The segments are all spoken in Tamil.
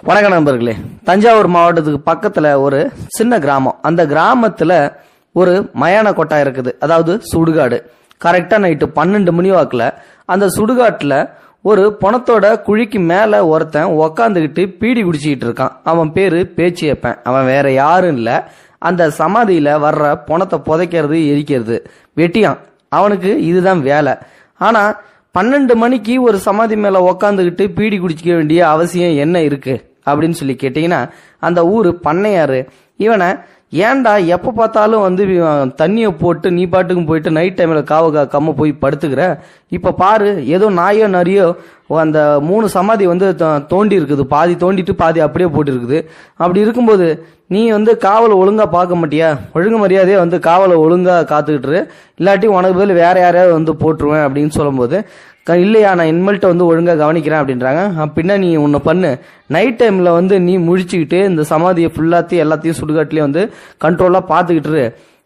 வணக்கம் நண்பர்களே. தஞ்சாவூர் மாவட்டத்துக்கு பக்கத்துல ஒரு சின்ன கிராமம். அந்த கிராமத்துல ஒரு மயான கொட்டா இருக்குது, அதாவது சுடுகாடு. கரெக்டா நைட்டு 12 மணி வாக்குல அந்த சுடுகாட்டுல ஒரு பணத்தோட குழிக்கு மேல ஒருத்தன் உக்காந்துக்கிட்டு பீடி குடிச்சிக்கிட்டு இருக்கான். அவன் பேரு பேச்சியப்பன். அவன் வேற யாரும் இல்ல, அந்த சமாதியில வர்ற பணத்தை புதைக்கிறது, எரிக்கிறது, வெட்டியான். அவனுக்கு இதுதான் வேலை. ஆனா 12 மணிக்கு ஒரு சமாதி மேல உக்காந்துக்கிட்டு பீடி குடிச்சிக்க வேண்டிய அவசியம் என்ன இருக்கு அப்படின்னு சொல்லி கேட்டீங்கன்னா, அந்த ஊரு பண்ணையாரு இவனை ஏன்டா எப்ப பார்த்தாலும் தண்ணியை போட்டு நீ பாட்டுக்கும் போயிட்டு நைட் டைம்ல காவ காக்காம போய் படுத்துக்கிற, இப்ப பாரு ஏதோ நாயோ நரியோ அந்த 3 சமாதி தோண்டி இருக்குது, பாதி தோண்டிட்டு பாதி அப்படியே போட்டு இருக்குது. அப்படி இருக்கும்போது நீ காவலை ஒழுங்கா பார்க்க மாட்டியா? ஒழுங்கு மரியாதையே காவலை ஒழுங்கா காத்துக்கிட்டு, இல்லாட்டி உனக்கு பதில் வேற யாரையாவது போட்டுருவேன் அப்படின்னு சொல்லும்போது, இல்லையா நான் இனிமேல்ட்ட ஒழுங்கா கவனிக்கிறேன் அப்படின்றாங்க. அப்படின்னா நீ உன்னை பண்ணு, நைட் டைம்ல நீ முழிச்சுக்கிட்டு இந்த சமாதியை எல்லாத்தையும் சுடுகாட்டிலேயே கண்ட்ரோலா பார்த்துக்கிட்டு,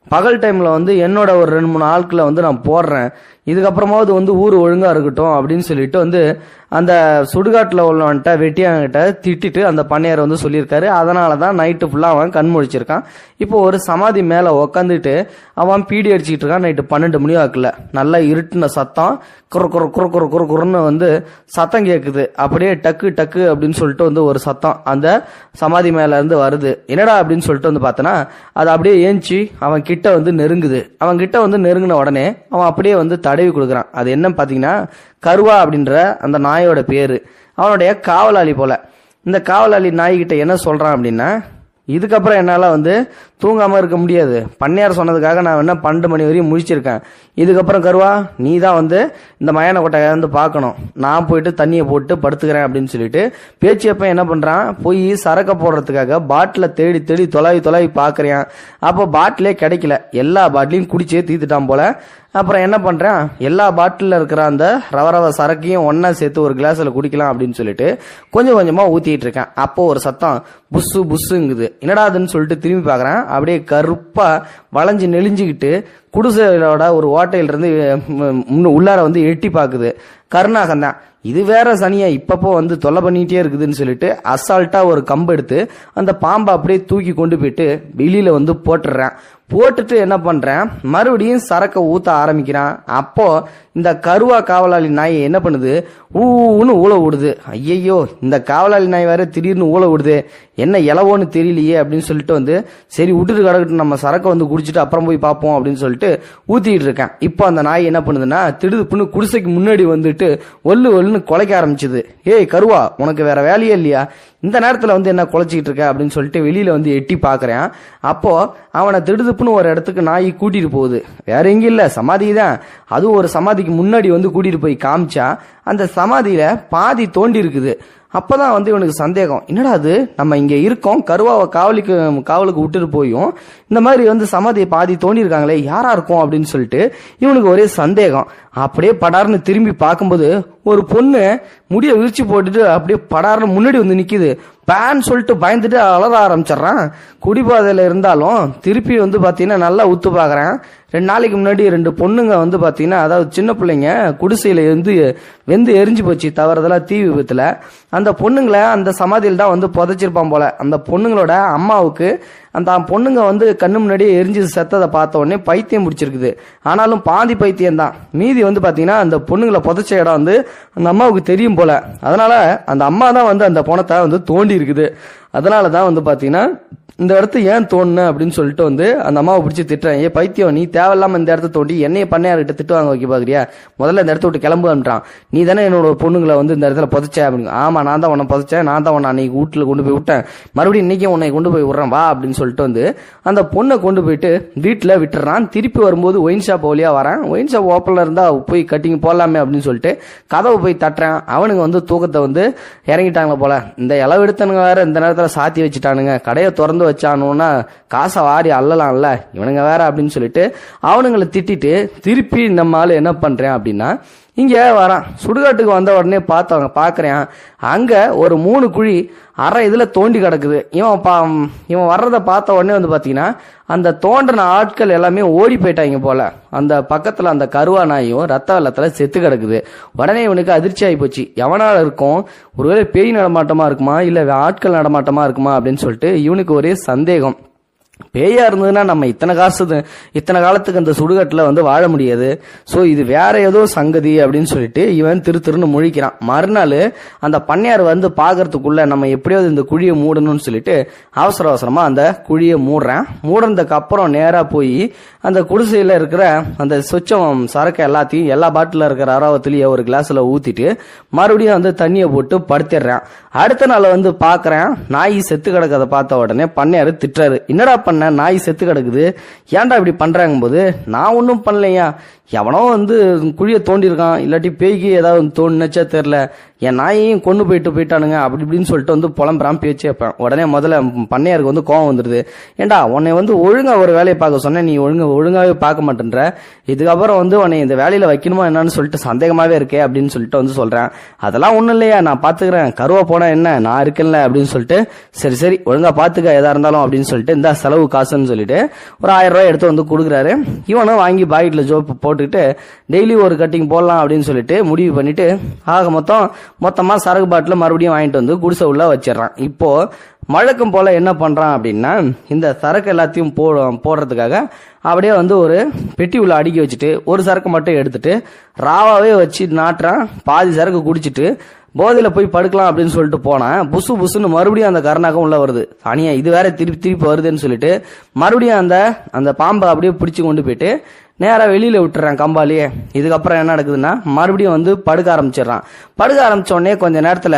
பகல் டைம்ல என்னோட ஒரு 2-3 ஆட்களை நான் போடுறேன், இதுக்கப்புறமாவது ஊர் ஒழுங்கா இருக்கட்டும் அப்படின்னு சொல்லிட்டு அந்த சுடுகாட்டுல உள்ளவன்ட்ட வெட்டியாங்கிட்ட திட்டிட்டு அந்த பண்ணையார் சொல்லியிருக்காரு. அதனாலதான் நைட்டு ஃபுல்லா அவன் கண் முழிச்சிருக்கான். இப்போ ஒரு சமாதி மேல உக்காந்துட்டு அவன் பீடி அடிச்சுக்கிட்டு இருக்கான். நைட்டு 12 மணி வாக்குல நல்லா இருட்டுன சத்தம், குறுன்னு சத்தம் கேக்குது. அப்படியே டக்கு டக்கு அப்படின்னு சொல்லிட்டு ஒரு சத்தம் அந்த சமாதி மேல இருந்து வருது. என்னடா அப்படின்னு சொல்லிட்டு பார்த்தனா, அது அப்படியே ஏஞ்சி அவன் கிட்ட நெருங்குது. அவன் கிட்ட நெருங்கின உடனே அவன் அப்படியே தடவி கொடுக்குறான். அது என்ன பாத்தீங்கன்னா, கருவா அப்படின்ற அந்த நாயோட பேரு. அவனுடைய காவலாளி போல. இந்த காவலாளி நாய்கிட்ட என்ன சொல்றான் அப்படின்னா, இதுக்கப்புறம் என்னால தூங்காம இருக்க முடியாது, பண்ணையார் சொன்னதுக்காக நான் 12 மணி வரையும் முழிச்சிருக்கேன். இதுக்கப்புறம் கருவா நீ தான் இந்த மயான கொட்டையை பார்க்கணும், நான் போயிட்டு தண்ணியை போட்டு படுத்துக்கிறேன் அப்படின்னு சொல்லிட்டு பேச்சியப்ப என்ன பண்றான், போய் சரக்க போடுறதுக்காக பாட்டில தேடி தேடி தொலாவி பாக்குறேன். அப்போ பாட்டிலே கிடைக்கல, எல்லா பாட்டிலையும் குடிச்சே தீத்துட்டான் போல. அப்புறம் என்ன பண்றேன், எல்லா பாட்டில இருக்கிற அந்த ரவ சரக்கையும் ஒன்னா சேர்த்து ஒரு கிளாஸ்ல குடிக்கலாம் அப்படின்னு சொல்லிட்டு கொஞ்சம் கொஞ்சமா ஊத்திட்டு இருக்கேன். அப்போ ஒரு சத்தம் புஸ்ஸு புஸ்ஸுங்குது. என்னடாதுன்னு சொல்லிட்டு திரும்பி பாக்குறேன். அப்படியே கருப்பா வளைஞ்சு நெளிஞ்சுக்கிட்டு குடிசையோட ஒரு ஓட்டையில இருந்து உள்ளார எட்டி பாக்குது. கருணாகம் தான். இது வேற சனியா இப்பப்போ தொல்லை பண்ணிட்டே இருக்குதுன்னு சொல்லிட்டு அசால்ட்டா ஒரு கம்பு எடுத்து அந்த பாம்பை அப்படியே தூக்கி கொண்டு போயிட்டு வெளியில போட்டுடுறேன். போட்டுட்டு என்ன பண்றேன், மறுபடியும் சரக்க ஊத்த ஆரம்பிக்கிறான். அப்போ இந்த கருவா காவலாளி நாய் என்ன பண்ணுது, ஊன்னு ஊழ விடுது. ஐயையோ, இந்த காவலாளி நாய் வேற திடீர்னு ஊழ விடுது, என்ன இலவோன்னு தெரியலையே அப்படின்னு சொல்லிட்டு சரி விட்டுட்டு கிடக்கட்டும், நம்ம சரக்க குடிச்சிட்டு அப்புறம் போய் பார்ப்போம் அப்படின்னு சொல்லிட்டு ஊத்திட்டு இருக்கேன். இப்போ அந்த நாய் என்ன பண்ணுதுன்னா, திடுப்புன்னு குடிசைக்கு முன்னாடி ஒல்லுன்னு குலைக்க ஆரம்பிச்சுது. ஏய் கருவா, உனக்கு வேற வேலையே இல்லையா, இந்த நேரத்துல என்ன குலைச்சிக்கிட்டு இருக்க அப்படின்னு சொல்லிட்டு வெளியில எட்டி பாக்குறேன். அப்போ அவனை திடுப்புன்னு ஒரு இடத்துக்கு நாய் கூட்டிட்டு போகுது. வேற எங்க இல்ல, சமாதி தான். அதுவும் ஒரு சமாதிக்கு முன்னாடி கூட்டிட்டு போய் காமிச்சா அந்த சமாதியில பாதி தோண்டி இருக்குது. அப்பதான் இவனுக்கு சந்தேகம், என்னடா அது, நம்ம இங்க இருக்கோம், கருவாவை காவலுக்கு விட்டுட்டு போயும் இந்த மாதிரி சமாதியை பாதி தோண்டி இருக்காங்களே, யாரா இருக்கும் அப்படின்னு சொல்லிட்டு இவனுக்கு ஒரே சந்தேகம். அப்படியே படார்னு திரும்பி பார்க்கும்போது ஒரு பொண்ணு முடிய விரிச்சு போட்டுட்டு அப்படியே படார்னு முன்னாடி நிக்குது. பேன் சொல்லிட்டு பயந்துட்டு அலற ஆரம்பிச்சிடறான். குடிபாதையில இருந்தாலும் திருப்பி பாத்தீங்கன்னா நல்லா உத்து பாக்குறேன். 2 நாளைக்கு முன்னாடி 2 பொண்ணுங்க பாத்தீங்கன்னா, அதாவது சின்ன பிள்ளைங்க குடிசையில வெந்து எரிஞ்சு போச்சு தவறுதலா தீ விபத்துல. அந்த பொண்ணுங்களை அந்த சமாதியில் தான் புதைச்சிருப்பான் போல. அந்த பொண்ணுங்களோட அம்மாவுக்கு அந்த பொண்ணுங்க கண்ணு முன்னாடியே எரிஞ்சு செத்ததை பார்த்த உடனே பைத்தியம் பிடிச்சிருக்குது. ஆனாலும் பாதி பைத்தியம் தான். மீதி பாத்தீங்கன்னா அந்த பொண்ணுங்களை புதைச்ச இடம் அந்த அம்மாவுக்கு தெரியும் போல. அதனால அந்த அம்மா தான் அந்த பணத்தை தோண்டி இருக்குது. அதனாலதான் பாத்தீங்கன்னா இந்த இடத்த ஏன் தோணுன அப்படின்னு சொல்லிட்டு அந்த அம்மாவை பிடிச்சி திட்டுறேன். ஏ பைத்தியம், நீ தேவையில்லாம இந்த இடத்த தோண்டி என்னைய பண்ணையார்கிட்ட திட்டு வாங்க வைக்க பாக்குறியா, முதல்ல இந்த இடத்த விட்டு கிளம்புன்றான். நீ தானே என்னோட பொண்ணுங்களை இந்த இடத்துல புதைச்ச அப்படின்னு. ஆமா, நான் தான் உன்னை புதைச்சேன், நான் தான் உன்னை அன்னைக்கு வீட்டுல கொண்டு போய் விட்டேன், மறுபடியும் இன்னைக்கு உன்னை கொண்டு போய் விடுறேன் வா அப்படின்னு சொல்லிட்டு அந்த பொண்ணை கொண்டு போயிட்டு வீட்டுல விட்டுறான். திருப்பி வரும்போது ஒயின் ஷாப் வழியா வரேன். ஒயின் ஷாப் ஓப்பன்ல இருந்தா போய் கட்டிங் போடலாமே அப்படின்னு சொல்லிட்டு கதவை போய் தட்டுறேன். அவனுங்க தூக்கத்தை இறங்கிட்டாங்க போல. இந்த இளவெடுத்தனுங்க வேற இந்த நேரத்துல சாத்தி வச்சுட்டானுங்க. கடையை திறந்து வச்சானுன்னா காசை வாரி அல்லலாம்ல இவனுங்க வேற அப்படின்னு சொல்லிட்டு அவனுங்களை திட்டிட்டு திருப்பி நம்ம ஆளு என்ன பண்றேன் அப்படின்னா, இங்கே வரான். சுடுகாட்டுக்கு வந்த உடனே பார்க்குறேன், அங்கே ஒரு 3 குழி அரை இதில் தோண்டி கிடக்குது. இவன் வர்றதை பார்த்த உடனே வந்து பார்த்தீங்கன்னா அந்த தோண்டின ஆட்கள் எல்லாமே ஓடி போயிட்டாங்க போல. அந்த பக்கத்தில் அந்த கருவா நாயும் ரத்த வெள்ளத்தில் செத்து கிடக்குது. உடனே இவனுக்கு அதிர்ச்சி ஆகி போச்சு. எவனால இருக்கும், ஒருவேளை பேய் நடமாட்டமா இருக்குமா இல்லை ஆட்கள் நடமாட்டமா இருக்குமா அப்படின்னு சொல்லிட்டு இவனுக்கு ஒரே சந்தேகம். பேயா இருந்ததுன்னா நம்ம இத்தனை காலத்துக்கு அந்த சுடுகாட்டில் வந்து வாழ முடியாது. ஸோ இது வேற ஏதோ சங்கதி அப்படின்னு சொல்லிட்டு இவன் திருன்னு முழிக்கிறான். மறுநாள் அந்த பண்ணையார் வந்து பார்க்கறதுக்குள்ள நம்ம எப்படியாவது இந்த குழியை மூடணும்னு சொல்லிட்டு அவசரமா அந்த குழியை மூடுறதுக்கு அப்புறம் நேராக போய் அந்த குடிசையில் இருக்கிற அந்த சொச்சம் சரக்கு எல்லாத்தையும் எல்லா பாட்டில் இருக்கிற அராவத்திலேயே ஒரு கிளாஸில் ஊற்றிட்டு மறுபடியும் வந்து தண்ணியை போட்டு படுத்திடுறான். அடுத்த நாள் வந்து பார்க்குறேன், நாய் செத்து கிடக்கிறத பார்த்த உடனே பண்ணையார் திட்டுறாரு. என்னடா பண்ண, நாய் செத்து கிடக்குது, ஏன்டா இப்படி பண்றாங்க போது, நான் ஒன்றும் பண்ணலையா, எவனோ வந்து குழியை தோண்டிருக்கான், இல்லாட்டி பேய்க்கு ஏதாவது தோணுச்சா தெரியல, என் நாயையும் கொண்டு போயிட்டானுங்க அப்படி இப்படின்னு சொல்லிட்டு வந்து புலம்புறான், பேச்சு வைப்பேன். உடனே முதல்ல பண்ணையாருக்கு வந்து கோவம் வந்துடுது. ஏண்டா உன்னை வந்து ஒழுங்கா ஒரு வேலையை பார்க்க சொன்னேன், நீ ஒழுங்காவே பார்க்க மாட்டேன்ற, இதுக்கப்புறம் வந்து உன்னை இந்த வேலையில வைக்கணுமா என்னன்னு சொல்லிட்டு சந்தேகமாவே இருக்கே அப்படின்னு சொல்லிட்டு வந்து சொல்றேன். அதெல்லாம் ஒன்றும் இல்லையா, நான் பாத்துக்கிறேன், கருவா போனா என்ன, நான் இருக்கேன்ல அப்படின்னு சொல்லிட்டு சரி ஒழுங்கா பாத்துக்க எதா இருந்தாலும் அப்படின்னு சொல்லிட்டு இந்த செலவு காசுன்னு சொல்லிட்டு ஒரு 1000 ரூபாய் எடுத்து வந்து கொடுக்குறாரு. இவனும் வாங்கி பாக்கெட்ல ஜோப்பு போட்டுக்கிட்டு டெய்லி ஒரு கட்டிங் போடலாம் அப்படின்னு சொல்லிட்டு முடிவு பண்ணிட்டு ஆக மொத்தமா சரக்கு பாட்டில் மறுபடியும் வாங்கிட்டு வந்து குடிசை உள்ள வச்சிடறான். இப்போ வழக்கம் போல என்ன பண்றான் அப்படின்னா, இந்த சரக்கு எல்லாத்தையும் போடுறதுக்காக அப்படியே வந்து ஒரு பெட்டி உள்ள அடுக்கி வச்சுட்டு ஒரு சரக்கு மட்டும் எடுத்துட்டு ராவாவே வச்சு நாட்டுறான். பாதி சரக்கு குடிச்சிட்டு போதையில போய் படுக்கலாம் அப்படின்னு சொல்லிட்டு போனேன். புசுன்னு மறுபடியும் அந்த கருணாக்கம் உள்ள வருது. தனியா இது வேற திருப்பி வருதுன்னு சொல்லிட்டு மறுபடியும் அந்த பாம்பை அப்படியே பிடிச்சு கொண்டு போயிட்டு நேரா வெளியில விட்டுறான் கம்பாலேயே. இதுக்கப்புறம் என்ன நடக்குதுன்னா மறுபடியும் வந்து படுக்க ஆரம்பிச்சிடறான். படுக்க ஆரம்பிச்ச உடனே கொஞ்ச நேரத்துல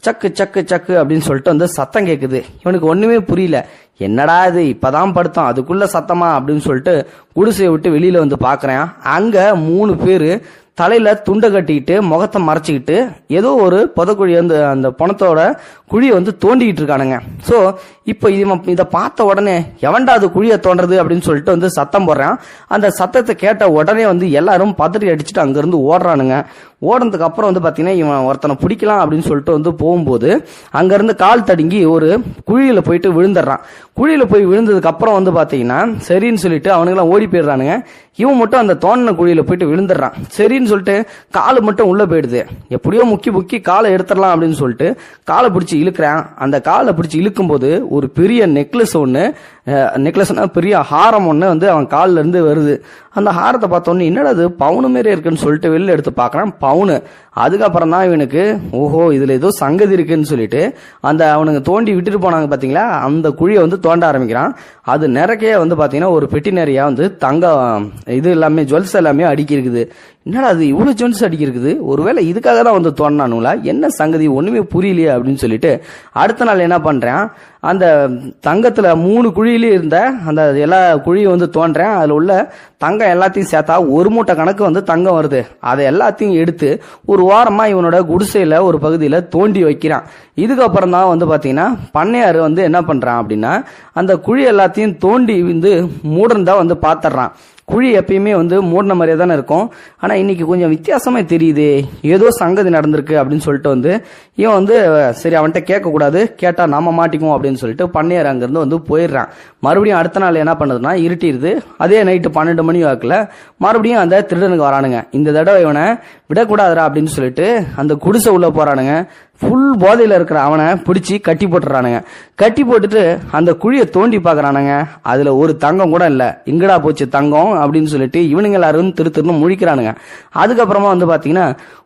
சக்கு அப்படின்னு சொல்லிட்டு வந்து சத்தம் கேட்குது. இவனுக்கு ஒண்ணுமே புரியல, என்னடா இது இப்பதான் படுத்தோம் அதுக்குள்ள சத்தமா அப்படின்னு சொல்லிட்டு குடிசையை விட்டு வெளியில வந்து பாக்குறேன். அங்க 3 பேரு தலையில துண்டை கட்டிக்கிட்டு முகத்தை மறைச்சிக்கிட்டு ஏதோ ஒரு புதக்குழி வந்து அந்த பணத்தோட குழியை வந்து தோண்டிக்கிட்டு இருக்கானுங்க. ஸோ இப்போ இதை பார்த்த உடனே எவன்டா அது குழியை தோன்றது அப்படின்னு சொல்லிட்டு வந்து சத்தம் போடுறான். அந்த சத்தத்தை கேட்ட உடனே வந்து எல்லாரும் பதறி அடிச்சுட்டு அங்கிருந்து ஓடுறானுங்க. ஓடுறதுக்கு அப்புறம் வந்து பாத்தீங்கன்னா இவன் ஒருத்தனை பிடிக்கலாம் அப்படின்னு சொல்லிட்டு வந்து போகும்போது அங்கிருந்து கால் தடுங்கி ஒரு குழியில போயிட்டு விழுந்துடுறான். குழியில போய் விழுந்ததுக்கு அப்புறம் வந்து பாத்தீங்கன்னா சரின்னு சொல்லிட்டு அவனுங்கெல்லாம் ஓடி போயிடுறானுங்க. இவன் மட்டும் அந்த தோண்டின குழியில போயிட்டு விழுந்துடுறான். சரின்னு சொல்லிட்டு காலு மட்டும் உள்ள போயிடுது. எப்படியோ முக்கி காலை எடுத்துடலாம் அப்படின்னு சொல்லிட்டு காலை பிடிச்சி இழுக்கிறான். அந்த காலை பிடிச்சி இழுக்கும் போது ஒரு பெரிய நெக்லஸ்னா பெரிய ஹாரம் ஒன்று வந்து அவன் காலில் இருந்து வருது. அந்த ஹாரத்தை பார்த்தோன்னே என்னடா அது பவுனு மாரி இருக்குன்னு சொல்லிட்டு வெளில எடுத்து பார்க்கறான், பவுனு. அதுக்கப்புறம் தான் இவனுக்கு ஓஹோ இதுல ஏதோ சங்கதி இருக்குன்னு சொல்லிட்டு அந்த அவனுங்க தோண்டி விட்டுட்டு போனாங்க பாத்தீங்களா, அந்த குழியை வந்து தோண்ட ஆரம்பிக்கிறான். அது நிறைய வந்து பாத்தீங்கன்னா ஒரு பெட்டி நிறைய வந்து தங்கம் இது எல்லாமே ஜுவல்ஸ் எல்லாமே அடுக்கி இருக்குது. என்னடா அது இவ்வளவு ஜுவல்ஸ் அடுக்கி இருக்குது, ஒருவேளை இதுக்காக தான் வந்து தோண்டானுங்களா, என்ன சங்கதி ஒண்ணுமே புரியலையே அப்படின்னு சொல்லிட்டு அடுத்த நாள் என்ன பண்றேன், அந்த தங்கத்துல 3 குழியிலே இருந்த அந்த எல்லா குழியும் வந்து தோன்றேன். அதுல உள்ள தங்கம் எல்லாத்தையும் சேர்த்தா 1 மூட்டை கணக்கு வந்து தங்கம் வருது. அதை எல்லாத்தையும் எடுத்து ஒரு வாரமா இவனோட குடிசையில ஒரு பகுதியில தோண்டி வைக்கிறான். இதுக்கப்புறம் தான் வந்து பாத்தீங்கன்னா பண்ணையார் வந்து என்ன பண்றான் அப்படின்னா அந்த குழி எல்லாத்தையும் தோண்டி வந்து மூடந்தா வந்து பாத்துறான். குழி எப்பயுமே வந்து மூடின மாதிரியே தானே இருக்கும், ஆனா இன்னைக்கு கொஞ்சம் வித்தியாசமா தெரியுது, ஏதோ சங்கதி நடந்திருக்கு அப்படின்னு சொல்லிட்டு வந்து இவன் வந்து சரி அவன்கிட்ட கேட்க கூடாது, கேட்டா நாம மாட்டிக்குவோம் அப்படின்னு சொல்லிட்டு பண்ணையார் அங்கிருந்து வந்து போயிடுறான். மறுபடியும் அடுத்த நாள் என்ன பண்ணுதுன்னா இருட்டிடுது. அதே நைட்டு 12 மணி வாக்குல மறுபடியும் அந்த திருடனுக்கு வரானுங்க. இந்த தடவை இவனை விடக்கூடாதுரா அப்படின்னு சொல்லிட்டு அந்த குடிசை உள்ள போறானுங்க. ஃபுல் போதையில இருக்கிற அவனை பிடிச்சி கட்டி போட்டுறானுங்க. கட்டி போட்டுட்டு அந்த குழியை தோண்டி பாக்குறானுங்க. அதுல ஒரு தங்கம் கூட இல்ல. எங்கடா போச்சு தங்கம் அப்படின்னு சொல்லிட்டு இவனுங்க எல்லாரும் திருன்னு முழிக்கிறானுங்க. அதுக்கப்புறமா வந்து பாத்தீங்கன்னா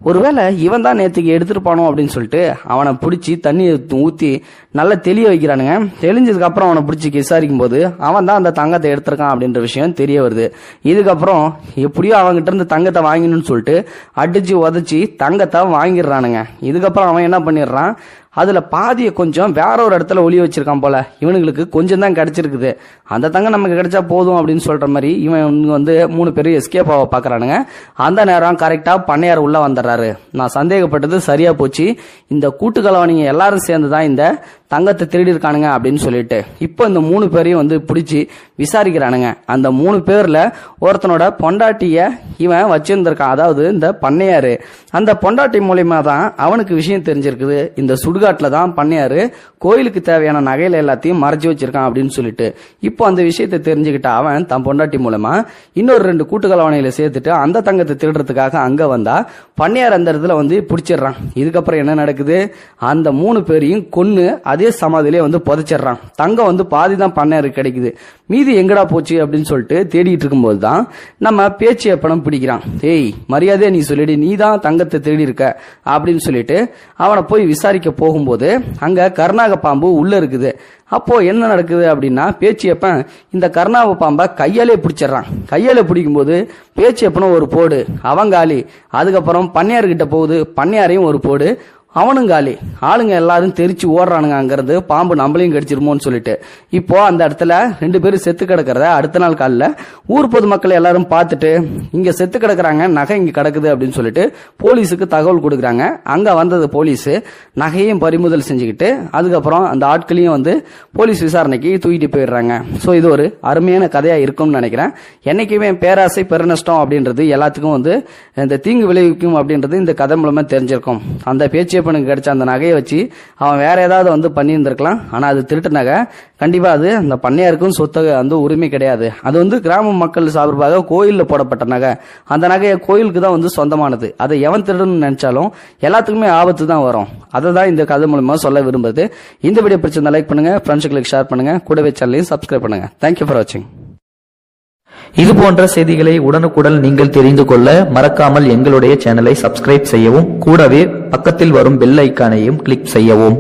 ஒருவேளை இவன் தான் நேற்றுக்கு எடுத்துருப்பானோ அப்படின்னு சொல்லிட்டு அவனை பிடிச்சி தண்ணி ஊத்தி நல்லா தெளிய வைக்கிறானுங்க. தெளிஞ்சதுக்கு அப்புறம் அவனை பிடிச்சி விசாரிக்கும் போது அவன் தான் அந்த தங்கத்தை எடுத்திருக்கான் அப்படின்ற விஷயம் தெரிய வருது. இதுக்கப்புறம் எப்படியோ அவன்கிட்ட இருந்து தங்கத்தை வாங்கணும்னு சொல்லிட்டு அடிச்சு உதச்சி தங்கத்தை வாங்கிடுறானுங்க. இதுக்கப்புறம் அவன் என்ன பண்ணிடுறான், அதுல பாதியை கொஞ்சம் வேற ஒரு இடத்துல ஒளிய வச்சிருக்கான் போல. இவனுங்களுக்கு கொஞ்சம் தான் கிடைச்சிருக்குது. அந்த தங்கம் நமக்கு கிடைச்சா போதும் அப்படின்னு சொல்ற மாதிரி இவன் வந்து 3 பேரும் எஸ்கேப் ஆக பாக்குறானுங்க. அந்த நேரம் கரெக்டா பண்ணையார் உள்ள வந்துடுறாரு. நான் சந்தேகப்பட்டது சரியா போச்சு. இந்த கூட்டுக்கலவாணிங்க எல்லாரும் சேர்ந்துதான் இந்த தங்கத்தை திருடி இருக்கானுங்க அப்படின்னு சொல்லிட்டு இப்போ இந்த 3 பேரையும் வந்து பிடிச்சி விசாரிக்கிறானுங்க. அந்த 3 பேர்ல ஒருத்தனோட பொண்டாட்டிய இவன் வச்சிருந்திருக்கான், அதாவது இந்த பண்ணையாரு. அந்த பொண்டாட்டி மூலியமா தான் அவனுக்கு விஷயம் தெரிஞ்சிருக்குது. இந்த சுடுகாட்டுல தான் பண்ணையாரு கோயிலுக்கு தேவையான நகையில எல்லாத்தையும் மறைச்சு வச்சிருக்கான் அப்படின்னு சொல்லிட்டு இப்போ அந்த விஷயத்தை தெரிஞ்சுக்கிட்ட அவன் தன் பொண்டாட்டி மூலமா இன்னொரு 2 கூட்டுக்கலவாணியில சேர்த்துட்டு அந்த தங்கத்தை திருடுறதுக்காக அங்க வந்தா பண்ணையார் அந்த இடத்துல வந்து பிடிச்சிடுறான். இதுக்கப்புறம் என்ன நடக்குது, அந்த 3 பேரையும் கொன்னு அதே சமாதியிலே வந்து புதைச்சிடுறான். தங்கம் வந்து பாதி தான் பண்ணையாருக்கு கிடைக்குது. மீதி எங்கடா போச்சு அப்படின்னு சொல்லிட்டு தேடிட்டு இருக்கும்போது தான் நம்ம பேச்சியப்பனம் பிடிக்கிறான். ஏய் மரியாதையா நீ சொல்லிடு, நீ தான் தங்கத்தை தேடி இருக்க அப்படின்னு சொல்லிட்டு அவனை போய் விசாரிக்க போகும்போது அங்க கருணாக பாம்பு உள்ள இருக்குது. அப்போ என்ன நடக்குது அப்படின்னா பேச்சியப்பன் இந்த கருணாக பாம்பை கையாலே பிடிச்சிடறான். கையாலே பிடிக்கும் போது பேச்சியப்பனும் ஒரு போடு, அவங்காலி. அதுக்கப்புறம் பண்ணையார்கிட்ட போகுது, பண்ணையாரையும் ஒரு போடு, அவனும் காலி. ஆளுங்க எல்லாரும் தெரிச்சு ஓடுறானுங்க அங்கிருந்து, பாம்பு நம்மளையும் கடிச்சிருமோன்னு சொல்லிட்டு. இப்போ அந்த இடத்துல 2 பேரும் செத்து கிடக்கிறத அடுத்த நாள் காலைல ஊர் பொதுமக்கள் எல்லாரும் பார்த்துட்டு இங்க செத்து கிடக்குறாங்க, நகை இங்க கிடக்குது அப்படின்னு சொல்லிட்டு போலீஸுக்கு தகவல் கொடுக்குறாங்க. அங்க வந்தது போலீஸ் நகையும் பறிமுதல் செஞ்சுக்கிட்டு அதுக்கப்புறம் அந்த ஆட்களையும் வந்து போலீஸ் விசாரணைக்கு தூக்கிட்டு போயிடுறாங்க. ஸோ இது ஒரு அருமையான கதையா இருக்கும்னு நினைக்கிறேன். என்னைக்குமே பேராசை பெருநஷ்டம் அப்படின்றது எல்லாத்துக்கும் வந்து இந்த தீங்கு விளைவிக்கும் அப்படின்றது இந்த கதை மூலமா தெரிஞ்சிருக்கும். அந்த பேச்சு பண்ணு கிடைச்ச அந்த நகையை வச்சு அவன் வேற ஏதாவது வந்து பண்ணியிருந்திருக்கலாம். ஆனா அது திருட்டு நகை. கண்டிப்பா அது அந்த பண்ணையாருக்கும் சொத்து அந்த உரிமை கிடையாது. அது வந்து கிராம மக்கள் சார்பாக கோயிலில் போடப்பட்ட நகை. அந்த நகையை கோயிலுக்கு தான் வந்து சொந்தமானது. அதை எவன் திருடணும்னு நினைச்சாலும் எல்லாத்துக்குமே ஆபத்து தான் வரும். அதை தான் இந்த கதை மூலமா சொல்ல விரும்புது. இந்த வீடியோ பிடிச்சிருந்தா லைக் பண்ணுங்க, ஃப்ரெண்ட்ஸுக்கு ஷேர் பண்ணுங்க, கூடவே சேனலையும் சப்ஸ்கிரைப் பண்ணுங்க. தேங்க்யூ ஃபார் வாட்சிங். இது போன்ற செய்திகளை உடனுக்குடன் நீங்கள் தெரிந்து கொள்ள மறக்காமல் எங்களுடைய சேனலை சப்ஸ்கிரைப் செய்யவும், கூடவே பக்கத்தில் வரும் பெல் ஐக்கானையும் கிளிக் செய்யவும்.